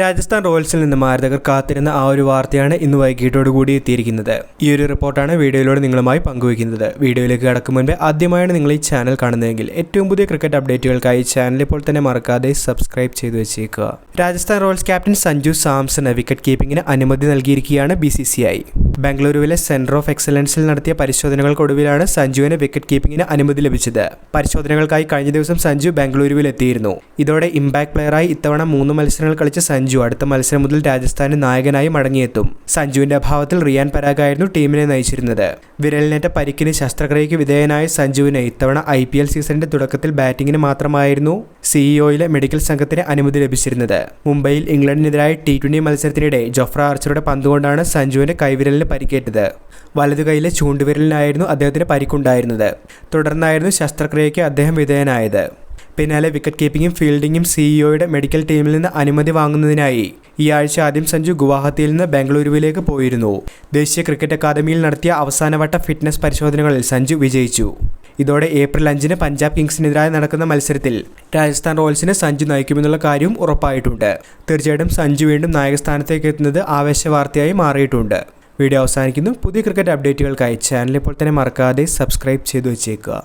രാജസ്ഥാൻ റോയൽസിൽ നിന്ന് ആരാധകർ കാത്തിരുന്ന ആ ഒരു വാർത്തയാണ് ഇന്ന് വൈകിട്ടോടുകൂടി എത്തിയിരിക്കുന്നത്. ഈ ഒരു റിപ്പോർട്ടാണ് വീഡിയോയിലൂടെ നിങ്ങളുമായി പങ്കുവയ്ക്കുന്നത്. വീഡിയോയിലേക്ക് കടക്കും മുൻപ് ആദ്യമായാണ് നിങ്ങൾ ഈ ചാനൽ കാണുന്നതെങ്കിൽ ഏറ്റവും പുതിയ ക്രിക്കറ്റ് അപ്ഡേറ്റുകൾക്കായി ചാനൽ ഇപ്പോൾ തന്നെ മറക്കാതെ സബ്സ്ക്രൈബ് ചെയ്തു വെച്ചേക്കുക. രാജസ്ഥാൻ റോയൽസ് ക്യാപ്റ്റൻ സഞ്ജു സാംസണ് വിക്കറ്റ് കീപ്പിംഗിന് അനുമതി നൽകിയിരിക്കുകയാണ് BCCI. ബംഗളൂരുവിലെ സെന്റർ ഓഫ് എക്സലൻസിൽ നടത്തിയ പരിശോധനകൾക്കൊടുവിലാണ് സഞ്ജുവിന് വിക്കറ്റ് കീപ്പിംഗിന് അനുമതി ലഭിച്ചത്. പരിശോധനകൾക്കായി കഴിഞ്ഞ ദിവസം സഞ്ജു ബംഗളൂരുവിൽ എത്തിയിരുന്നു. ഇതോടെ ഇമ്പാക്ട് പ്ലെയറായി ഇത്തവണ 3 മത്സരങ്ങൾ കളിച്ച സഞ്ജു അടുത്ത മത്സരം മുതൽ രാജസ്ഥാന് നായകനായി മടങ്ങിയെത്തും. സഞ്ജുവിന്റെ അഭാവത്തിൽ റിയാൻ പരാഗായിരുന്നു ടീമിനെ നയിച്ചിരുന്നത്. വിരലിനേറ്റ പരിക്കിന് ശസ്ത്രക്രിയയ്ക്ക് വിധേയനായ സഞ്ജുവിന് ഇത്തവണ IPL സീസണിന്റെ തുടക്കത്തിൽ ബാറ്റിംഗിന് മാത്രമായിരുന്നു CEOയിലെ മെഡിക്കൽ സംഘത്തിന് അനുമതി ലഭിച്ചിരുന്നത്. മുംബൈയിൽ ഇംഗ്ലണ്ടിനെതിരായ T20 മത്സരത്തിനിടെ ജോഫ്ര ആർച്ചറുടെ പന്തുകൊണ്ടാണ് സഞ്ജുവിന്റെ കൈവിരലിന് പരിക്കേറ്റത്. വലതുകൈയിലെ ചൂണ്ടുവിരലിനായിരുന്നു അദ്ദേഹത്തിന് പരിക്കുണ്ടായിരുന്നത്. തുടർന്നായിരുന്നു ശസ്ത്രക്രിയയ്ക്ക് അദ്ദേഹം വിധേയനായത്. പിന്നാലെ വിക്കറ്റ് കീപ്പിംഗും ഫീൽഡിംഗും CEOയുടെ മെഡിക്കൽ ടീമിൽ നിന്ന് അനുമതി വാങ്ങുന്നതിനായി ഈ ആഴ്ച ആദ്യം സഞ്ജു ഗുവാഹത്തിയിൽ നിന്ന് ബംഗളൂരുവിലേക്ക് പോയിരുന്നു. ദേശീയ ക്രിക്കറ്റ് അക്കാദമിയിൽ നടത്തിയ അവസാനവട്ട ഫിറ്റ്നസ് പരിശോധനകളിൽ സഞ്ജു വിജയിച്ചു. ഇതോടെ ഏപ്രിൽ 5-ന് പഞ്ചാബ് കിങ്സിനെതിരായി നടക്കുന്ന മത്സരത്തിൽ രാജസ്ഥാൻ റോയൽസിനെ സഞ്ജു നയിക്കുമെന്നുള്ള കാര്യവും ഉറപ്പായിട്ടുണ്ട്. തീർച്ചയായിട്ടും സഞ്ജു വീണ്ടും നായകസ്ഥാനത്തേക്ക് എത്തുന്നത് ആവേശവാർത്തയായി മാറിയിട്ടുണ്ട്. വീഡിയോ അവസാനിക്കുന്നു. പുതിയ ക്രിക്കറ്റ് അപ്ഡേറ്റുകൾക്കായി ചാനൽ ഇപ്പോൾ തന്നെ മറക്കാതെ സബ്സ്ക്രൈബ് ചെയ്തു വെച്ചേക്കുക.